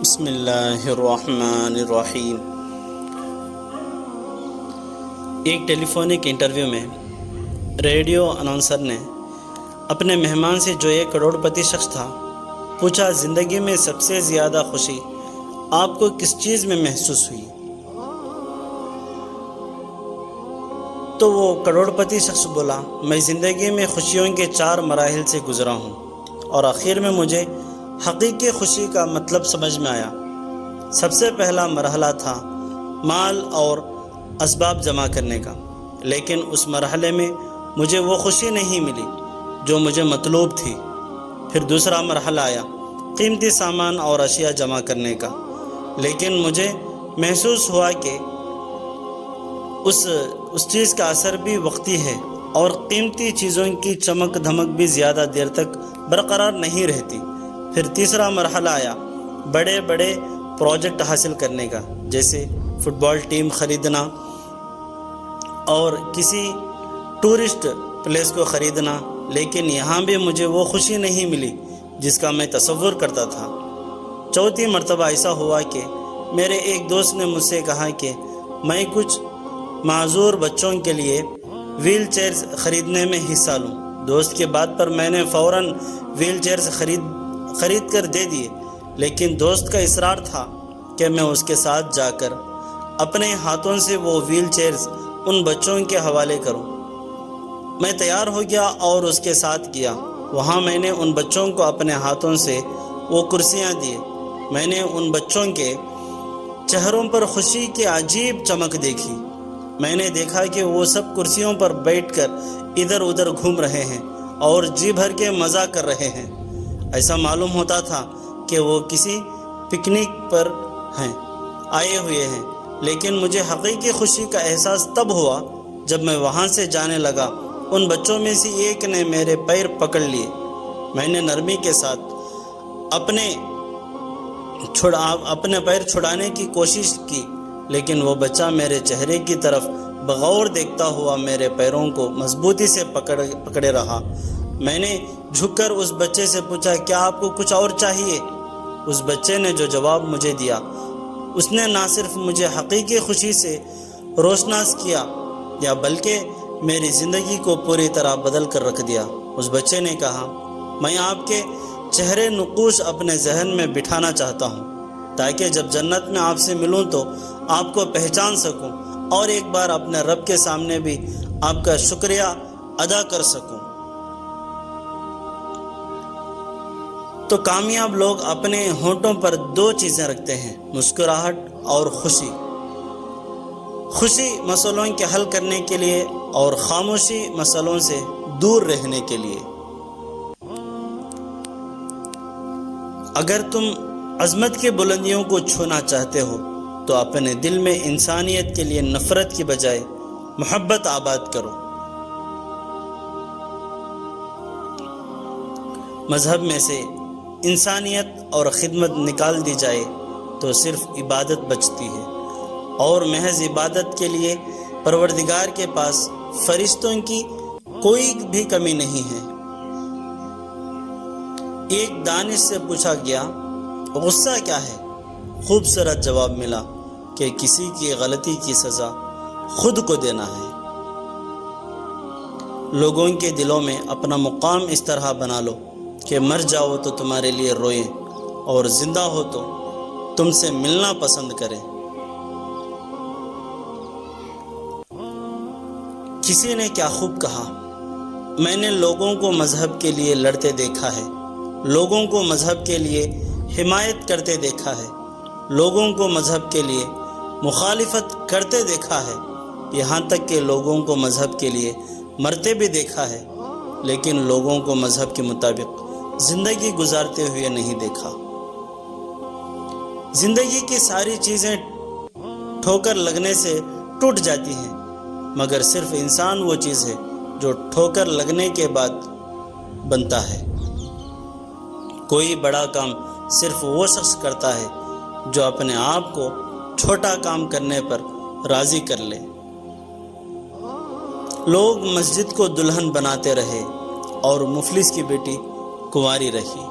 بسم اللہ الرحمن الرحیم۔ ایک ٹیلی فونک انٹرویو میں ریڈیو اناؤنسر نے اپنے مہمان سے، جو ایک کروڑ پتی شخص تھا، پوچھا زندگی میں سب سے زیادہ خوشی آپ کو کس چیز میں محسوس ہوئی؟ تو وہ کروڑ پتی شخص بولا، میں زندگی میں خوشیوں کے 4 مراحل سے گزرا ہوں اور آخر میں مجھے حقیقی خوشی کا مطلب سمجھ میں آیا۔ سب سے پہلا مرحلہ تھا مال اور اسباب جمع کرنے کا، لیکن اس مرحلے میں مجھے وہ خوشی نہیں ملی جو مجھے مطلوب تھی۔ پھر دوسرا مرحلہ آیا قیمتی سامان اور اشیاء جمع کرنے کا، لیکن مجھے محسوس ہوا کہ اس چیز کا اثر بھی وقتی ہے اور قیمتی چیزوں کی چمک دھمک بھی زیادہ دیر تک برقرار نہیں رہتی۔ پھر تیسرا مرحلہ آیا بڑے بڑے پروجیکٹ حاصل کرنے کا، جیسے فٹ بال ٹیم خریدنا اور کسی ٹورسٹ پلیس کو خریدنا، لیکن یہاں بھی مجھے وہ خوشی نہیں ملی جس کا میں تصور کرتا تھا۔ چوتھی مرتبہ ایسا ہوا کہ میرے ایک دوست نے مجھ سے کہا کہ میں کچھ معذور بچوں کے لیے ویل چیئرز خریدنے میں حصہ لوں۔ دوست کی بات پر میں نے فوراً ویل چیئرز خرید کر دے دیے، لیکن دوست کا اصرار تھا کہ میں اس کے ساتھ جا کر اپنے ہاتھوں سے وہ ویل چیئرز ان بچوں کے حوالے کروں۔ میں تیار ہو گیا اور اس کے ساتھ گیا۔ وہاں میں نے ان بچوں کو اپنے ہاتھوں سے وہ کرسیاں دی۔ میں نے ان بچوں کے چہروں پر خوشی کی عجیب چمک دیکھی۔ میں نے دیکھا کہ وہ سب کرسیوں پر بیٹھ کر ادھر ادھر گھوم رہے ہیں اور جی بھر کے مزہ کر رہے ہیں۔ ایسا معلوم ہوتا تھا کہ وہ کسی پکنک پر آئے ہوئے ہیں، لیکن مجھے حقیقی خوشی کا احساس تب ہوا جب میں وہاں سے جانے لگا۔ ان بچوں میں سے ایک نے میرے پیر پکڑ لیے۔ میں نے نرمی کے ساتھ اپنے پیر چھڑانے کی کوشش کی، لیکن وہ بچہ میرے چہرے کی طرف بغور دیکھتا ہوا میرے پیروں کو مضبوطی سے پکڑے رہا۔ میں نے جھک کر اس بچے سے پوچھا، کیا آپ کو کچھ اور چاہیے؟ اس بچے نے جو جواب مجھے دیا، اس نے نہ صرف مجھے حقیقی خوشی سے روشناس کیا بلکہ میری زندگی کو پوری طرح بدل کر رکھ دیا۔ اس بچے نے کہا، میں آپ کے چہرے نقوش اپنے ذہن میں بٹھانا چاہتا ہوں تاکہ جب جنت میں آپ سے ملوں تو آپ کو پہچان سکوں اور ایک بار اپنے رب کے سامنے بھی آپ کا شکریہ ادا کر سکوں۔ تو کامیاب لوگ اپنے ہونٹوں پر 2 چیزیں رکھتے ہیں، مسکراہٹ اور خوشی۔ خوشی مسئلوں کے حل کرنے کے لیے اور خاموشی مسئلوں سے دور رہنے کے لیے۔ اگر تم عظمت کی بلندیوں کو چھونا چاہتے ہو تو اپنے دل میں انسانیت کے لیے نفرت کی بجائے محبت آباد کرو۔ مذہب میں سے انسانیت اور خدمت نکال دی جائے تو صرف عبادت بچتی ہے، اور محض عبادت کے لیے پروردگار کے پاس فرشتوں کی کوئی بھی کمی نہیں ہے۔ ایک دانش سے پوچھا گیا، غصہ کیا ہے؟ خوبصورت جواب ملا کہ کسی کی غلطی کی سزا خود کو دینا ہے۔ لوگوں کے دلوں میں اپنا مقام اس طرح بنا لو کہ مر جاؤ تو تمہارے لیے روئیں اور زندہ ہو تو تم سے ملنا پسند کریں۔ کسی نے کیا خوب کہا، میں نے لوگوں کو مذہب کے لیے لڑتے دیکھا ہے، لوگوں کو مذہب کے لیے حمایت کرتے دیکھا ہے، لوگوں کو مذہب کے لیے مخالفت کرتے دیکھا ہے، یہاں تک کہ لوگوں کو مذہب کے لیے مرتے بھی دیکھا ہے، لیکن لوگوں کو مذہب کے مطابق زندگی گزارتے ہوئے نہیں دیکھا۔ زندگی کی ساری چیزیں ٹھوکر لگنے سے ٹوٹ جاتی ہیں، مگر صرف انسان وہ چیز ہے جو ٹھوکر لگنے کے بعد بنتا ہے۔ کوئی بڑا کام صرف وہ شخص کرتا ہے جو اپنے آپ کو چھوٹا کام کرنے پر راضی کر لے۔ لوگ مسجد کو دلہن بناتے رہے اور مفلس کی بیٹی کنواری رہی۔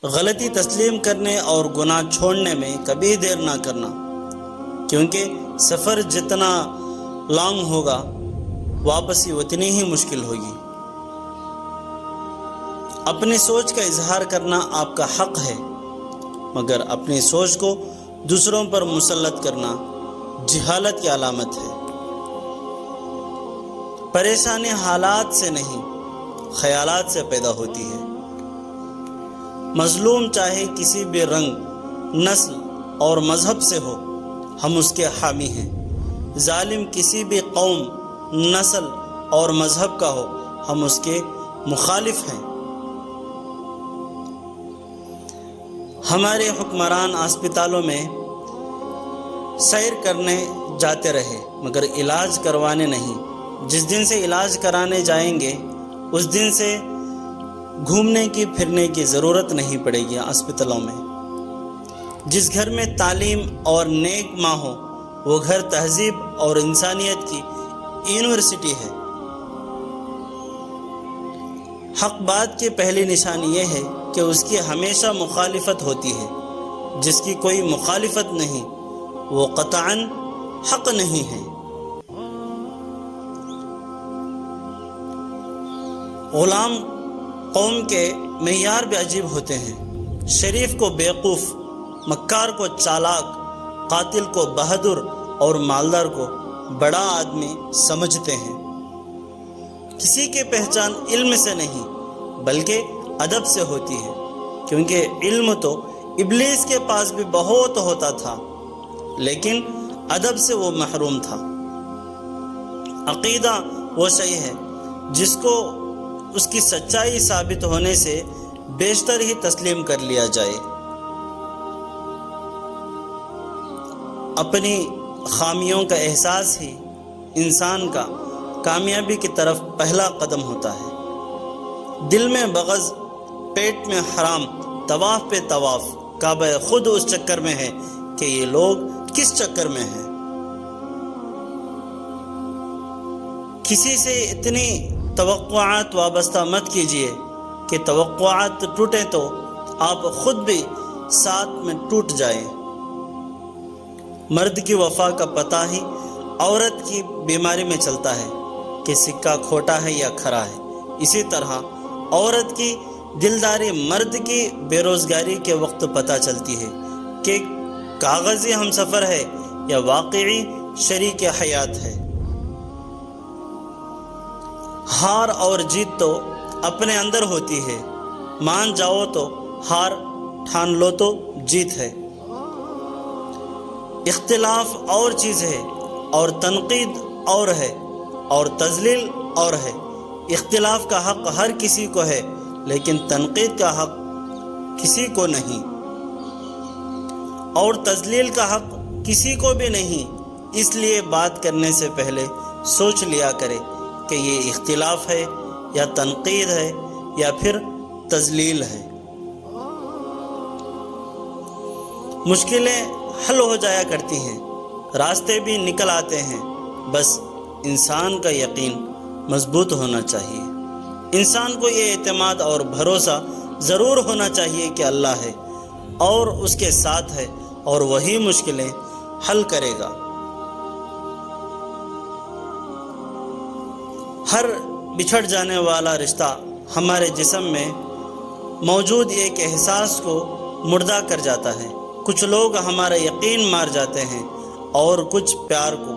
غلطی تسلیم کرنے اور گناہ چھوڑنے میں کبھی دیر نہ کرنا، کیونکہ سفر جتنا لانگ ہوگا واپسی اتنی ہی مشکل ہوگی۔ اپنی سوچ کا اظہار کرنا آپ کا حق ہے، مگر اپنی سوچ کو دوسروں پر مسلط کرنا جہالت کی علامت ہے۔ پریشانی حالات سے نہیں، خیالات سے پیدا ہوتی ہے۔ مظلوم چاہے کسی بھی رنگ، نسل اور مذہب سے ہو، ہم اس کے حامی ہیں۔ ظالم کسی بھی قوم، نسل اور مذہب کا ہو، ہم اس کے مخالف ہیں۔ ہمارے حکمران اسپتالوں میں سیر کرنے جاتے رہے مگر علاج کروانے نہیں۔ جس دن سے علاج کرانے جائیں گے اس دن سے گھومنے کی پھرنے کی ضرورت نہیں پڑے گی اسپتالوں میں۔ جس گھر میں تعلیم اور نیک ماں ہو وہ گھر تہذیب اور انسانیت کی یونیورسٹی ہے۔ حق بات کی پہلی نشانی یہ ہے کہ اس کی ہمیشہ مخالفت ہوتی ہے۔ جس کی کوئی مخالفت نہیں وہ قطعاً حق نہیں ہے۔ غلام قوم کے معیار بھی عجیب ہوتے ہیں۔ شریف کو بیوقوف، مکار کو چالاک، قاتل کو بہادر اور مالدار کو بڑا آدمی سمجھتے ہیں۔ کسی کی پہچان علم سے نہیں بلکہ ادب سے ہوتی ہے، کیونکہ علم تو ابلیس کے پاس بھی بہت ہوتا تھا لیکن ادب سے وہ محروم تھا۔ عقیدہ وہ شے ہے جس کو اس کی سچائی ثابت ہونے سے بیشتر ہی تسلیم کر لیا جائے۔ اپنی خامیوں کا احساس ہی انسان کا کامیابی کی طرف پہلا قدم ہوتا ہے۔ دل میں بغض، پیٹ میں حرام، طواف پہ طواف، کعبہ خود اس چکر میں ہے کہ یہ لوگ کس چکر میں ہیں۔ کسی سے اتنی توقعات وابستہ مت کیجیے کہ توقعات ٹوٹیں تو آپ خود بھی ساتھ میں ٹوٹ جائیں۔ مرد کی وفا کا پتہ ہی عورت کی بیماری میں چلتا ہے کہ سکہ کھوٹا ہے یا کھرا ہے۔ اسی طرح عورت کی دلداری مرد کی بے روزگاری کے وقت پتہ چلتی ہے کہ کاغذی ہم سفر ہے یا واقعی شریک حیات ہے۔ ہار اور جیت تو اپنے اندر ہوتی ہے، مان جاؤ تو ہار، ٹھان لو تو جیت ہے۔ اختلاف اور چیز ہے اور تنقید اور ہے اور تذلیل اور ہے۔ اختلاف کا حق ہر کسی کو ہے لیکن تنقید کا حق کسی کو نہیں، اور تذلیل کا حق کسی کو بھی نہیں۔ اس لیے بات کرنے سے پہلے سوچ لیا کرے کہ یہ اختلاف ہے یا تنقید ہے یا پھر تذلیل ہے۔ مشکلیں حل ہو جایا کرتی ہیں، راستے بھی نکل آتے ہیں، بس انسان کا یقین مضبوط ہونا چاہیے۔ انسان کو یہ اعتماد اور بھروسہ ضرور ہونا چاہیے کہ اللہ ہے اور اس کے ساتھ ہے اور وہی مشکلیں حل کرے گا۔ ہر بچھڑ جانے والا رشتہ ہمارے جسم میں موجود ایک احساس کو مردہ کر جاتا ہے۔ کچھ لوگ ہمارا یقین مار جاتے ہیں، اور کچھ پیار کو،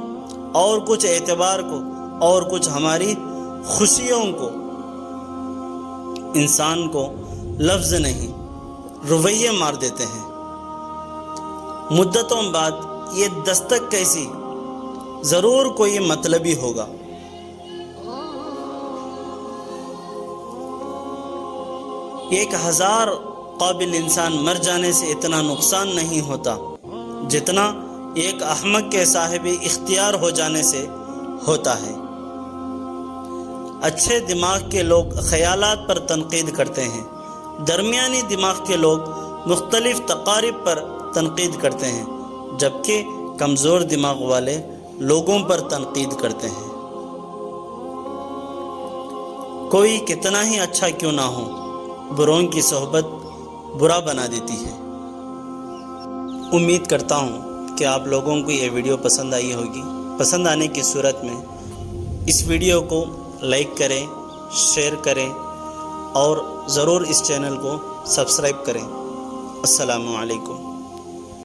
اور کچھ اعتبار کو، اور کچھ ہماری خوشیوں کو۔ انسان کو لفظ نہیں رویے مار دیتے ہیں۔ مدتوں بعد یہ دستک کیسی، ضرور کوئی مطلبی ہوگا۔ ایک 1000 قابل انسان مر جانے سے اتنا نقصان نہیں ہوتا جتنا ایک احمق کے صاحب اختیار ہو جانے سے ہوتا ہے۔ اچھے دماغ کے لوگ خیالات پر تنقید کرتے ہیں، درمیانی دماغ کے لوگ مختلف تقاریب پر تنقید کرتے ہیں، جبکہ کمزور دماغ والے لوگوں پر تنقید کرتے ہیں۔ کوئی کتنا ہی اچھا کیوں نہ ہو، بروں کی صحبت برا بنا دیتی ہے۔ امید کرتا ہوں کہ آپ لوگوں کو یہ ویڈیو پسند آئی ہوگی۔ پسند آنے کی صورت میں اس ویڈیو کو لائک کریں، شیئر کریں اور ضرور اس چینل کو سبسکرائب کریں۔ السلام علیکم۔